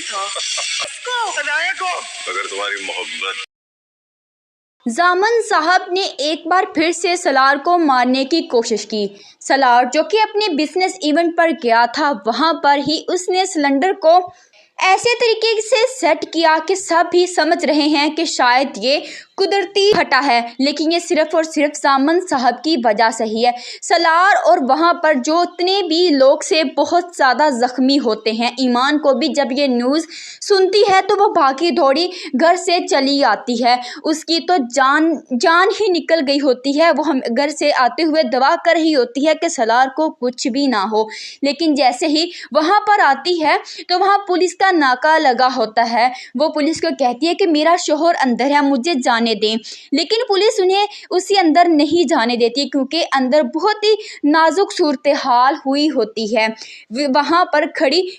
था को अगर तुम्हारी मोहब्बत। जामन साहब ने एक बार फिर से सलार को मारने की कोशिश की। सलार जो कि अपने बिजनेस इवेंट पर गया था, वहां पर ही उसने सिलेंडर को ऐसे तरीके से सेट किया कि सब भी समझ रहे हैं कि शायद ये कुदरती फटा है, लेकिन ये सिर्फ और सिर्फ जामन साहब की वजह से ही है। सलार और वहाँ पर जो इतने भी लोग से बहुत ज़्यादा ज़ख्मी होते हैं। ईमान को भी जब ये न्यूज़ सुनती है तो वो भागी दौड़ी घर से चली आती है। उसकी तो जान ही निकल गई होती है। वो हम घर से आते हुए दुआ कर रही होती है कि सलार को कुछ भी ना हो, लेकिन जैसे ही वहाँ पर आती है तो वहाँ पुलिस का नाका लगा होता है। वो पुलिस को कहती है कि मेरा शोहर अंदर है, मुझे जाने दें, लेकिन पुलिस उन्हें उसी अंदर नहीं जाने देती क्योंकि अंदर बहुत ही नाजुक सूरत हाल हुई होती है। वहां पर खड़ी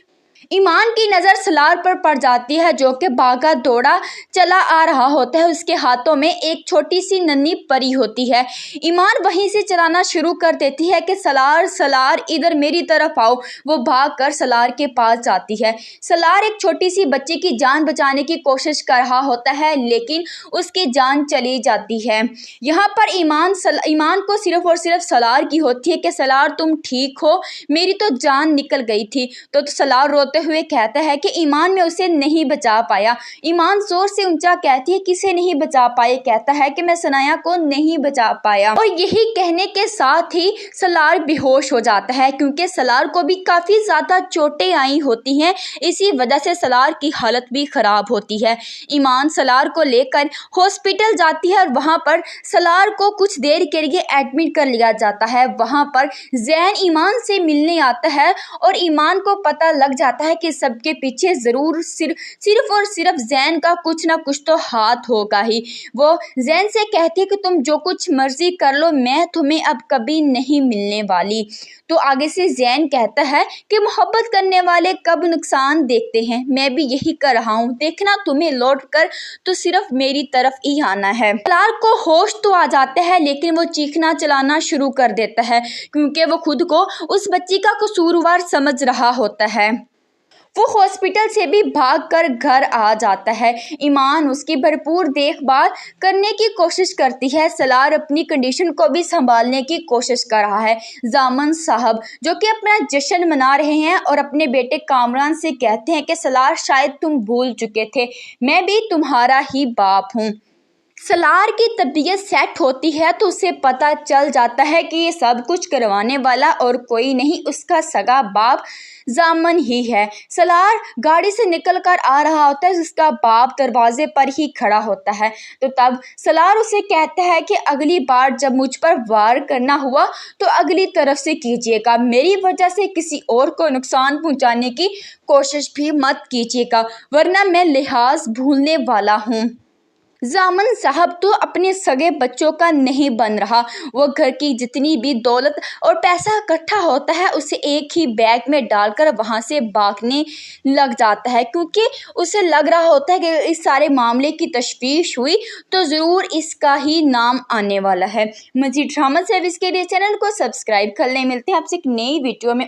ईमान की नज़र सलार पर पड़ जाती है, जो कि भागा दौड़ा चला आ रहा होता है। उसके हाथों में एक छोटी सी नन्ही परी होती है। ईमान वहीं से चलाना शुरू कर देती है कि सलार सलार इधर मेरी तरफ आओ। वो भाग कर सलार के पास जाती है। सलार एक छोटी सी बच्ची की जान बचाने की कोशिश कर रहा होता है, लेकिन उसकी जान चली जाती है। यहाँ पर ईमान को सिर्फ और सिर्फ सलार की होती है कि सलार तुम ठीक हो, मेरी तो जान निकल गई थी। तो सलार रोते हुए कहता है कि ईमान मैं उसे नहीं बचा पाया। ईमान जोर से ऊंचा कहती है किसे नहीं बचा पाए। कहता है कि मैं सनाया को नहीं बचा पाया। और यही कहने के साथ ही सलार बेहोश हो जाता है, क्योंकि सलार को भी काफी ज्यादा चोटें आई होती हैं। इसी वजह से सलार की हालत भी खराब होती है। ईमान सलार को लेकर हॉस्पिटल जाती है और वहां पर सलार को कुछ देर के लिए एडमिट कर लिया जाता है। वहां पर जैन ईमान से मिलने आता है और ईमान को पता लग जाता है कि सबके पीछे जरूर सिर्फ और सिर्फ जैन का कुछ ना कुछ तो हाथ होगा ही। वो जैन से कहती है कि तुम जो कुछ मर्जी कर लो, मैं तुम्हें अब कभी नहीं मिलने वाली। तो आगे से जैन कहता है कि मोहब्बत करने वाले कब नुकसान देखते हैं, मैं भी यही कर रहा हूँ, देखना तुम्हें लौट कर तो सिर्फ मेरी तरफ ही आना है। सलार को होश तो आ जाता है, लेकिन वो चीखना चलाना शुरू कर देता है क्योंकि वो खुद को उस बच्ची का कसूरवार समझ रहा होता है। वो हॉस्पिटल से भी भागकर घर आ जाता है। ईमान उसकी भरपूर देखभाल करने की कोशिश करती है। सलार अपनी कंडीशन को भी संभालने की कोशिश कर रहा है। जामन साहब जो कि अपना जश्न मना रहे हैं और अपने बेटे कामरान से कहते हैं कि सलार शायद तुम भूल चुके थे, मैं भी तुम्हारा ही बाप हूँ। सलार की तबीयत सेट होती है तो उसे पता चल जाता है कि ये सब कुछ करवाने वाला और कोई नहीं, उसका सगा बाप जामन ही है। सलार गाड़ी से निकल कर आ रहा होता है, उसका बाप दरवाजे पर ही खड़ा होता है। तो तब सलार उसे कहता है कि अगली बार जब मुझ पर वार करना हुआ तो अगली तरफ से कीजिएगा, मेरी वजह से किसी और को नुकसान पहुंचाने की कोशिश भी मत कीजिएगा, वरना मैं लिहाज भूलने वाला हूँ। जामन साहब तो अपने सगे बच्चों का नहीं बन रहा। वो घर की जितनी भी दौलत और पैसा इकट्ठा होता है उसे एक ही बैग में डालकर वहां से भागने लग जाता है, क्योंकि उसे लग रहा होता है कि इस सारे मामले की तशवीश हुई तो ज़रूर इसका ही नाम आने वाला है। मज़ीद ड्रामा सर्विस के लिए चैनल को सब्सक्राइब कर लें। मिलते हैं आपसे एक नई वीडियो में।